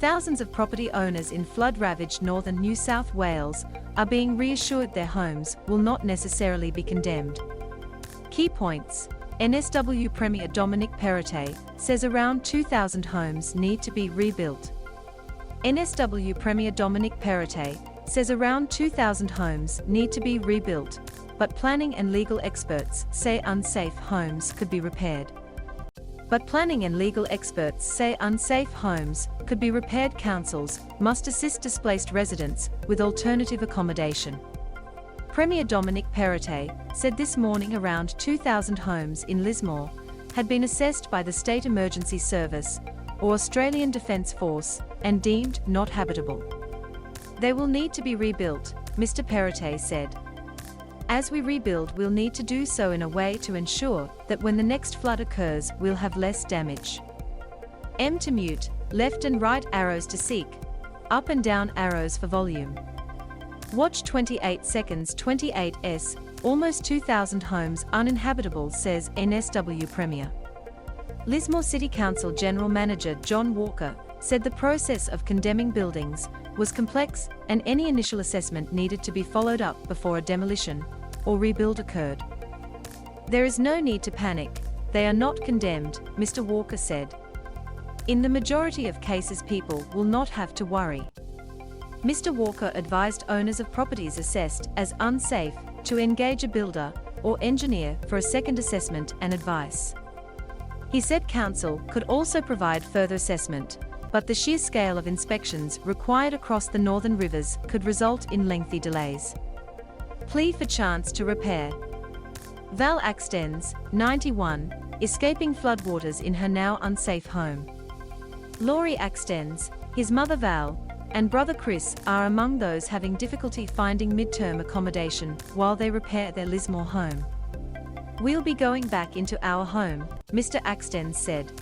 Thousands of property owners in flood-ravaged northern New South Wales are being reassured their homes will not necessarily be condemned. Key points. NSW Premier Dominic Perrottet says around 2,000 homes need to be rebuilt. NSW Premier Dominic Perrottet says around 2,000 homes need to be rebuilt, but planning and legal experts say unsafe homes could be repaired. Councils must assist displaced residents with alternative accommodation. Premier Dominic Perrottet said this morning around 2,000 homes in Lismore had been assessed by the State Emergency Service or Australian Defence Force and deemed not habitable. They will need to be rebuilt, Mr. Perrottet said. As we rebuild, we'll need to do so in a way to ensure that when the next flood occurs, we'll have less damage. M to mute, left and right arrows to seek, up and down arrows for volume. Watch 28 seconds 28s, almost 2,000 homes uninhabitable, says NSW Premier. Lismore City Council General Manager John Walker said the process of condemning buildings was complex and any initial assessment needed to be followed up before a demolition or rebuild occurred. There is no need to panic, they are not condemned, Mr. Walker said. In the majority of cases, people will not have to worry. Mr. Walker advised owners of properties assessed as unsafe to engage a builder or engineer for a second assessment and advice. He said council could also provide further assessment, but the sheer scale of inspections required across the northern rivers could result in lengthy delays. Plea for chance to repair. Val Axtens, 91, escaping floodwaters in her now unsafe home. Laurie Axtens, his mother Val, and brother Chris are among those having difficulty finding mid-term accommodation while they repair their Lismore home. We'll be going back into our home, Mr. Axtens said.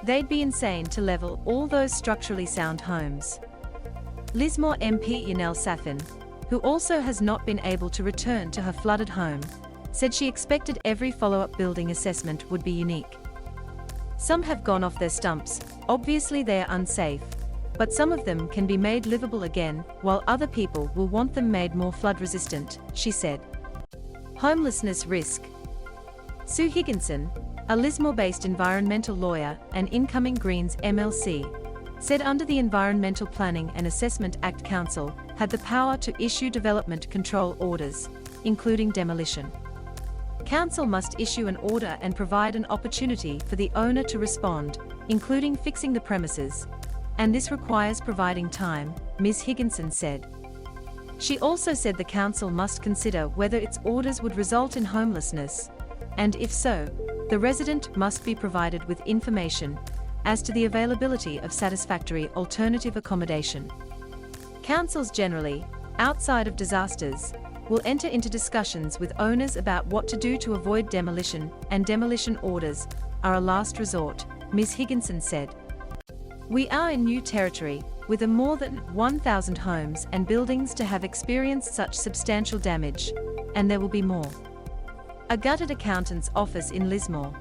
They'd be insane to level all those structurally sound homes. Lismore MP Yanel Safin, who also has not been able to return to her flooded home, said she expected every follow-up building assessment would be unique. Some have gone off their stumps, obviously they are unsafe, but some of them can be made livable again, while other people will want them made more flood-resistant, she said. Homelessness risk. Sue Higginson, a Lismore-based environmental lawyer and incoming Greens MLC, said under the Environmental Planning and Assessment Act, Council had the power to issue development control orders, including demolition. Council must issue an order and provide an opportunity for the owner to respond, including fixing the premises, and this requires providing time, Ms. Higginson said. She also said the council must consider whether its orders would result in homelessness, and if so, the resident must be provided with information as to the availability of satisfactory alternative accommodation. Councils generally, outside of disasters, will enter into discussions with owners about what to do to avoid demolition, and demolition orders are a last resort, Ms. Higginson said. We are in new territory, with more than 1,000 homes and buildings to have experienced such substantial damage, and there will be more. A gutted accountant's office in Lismore,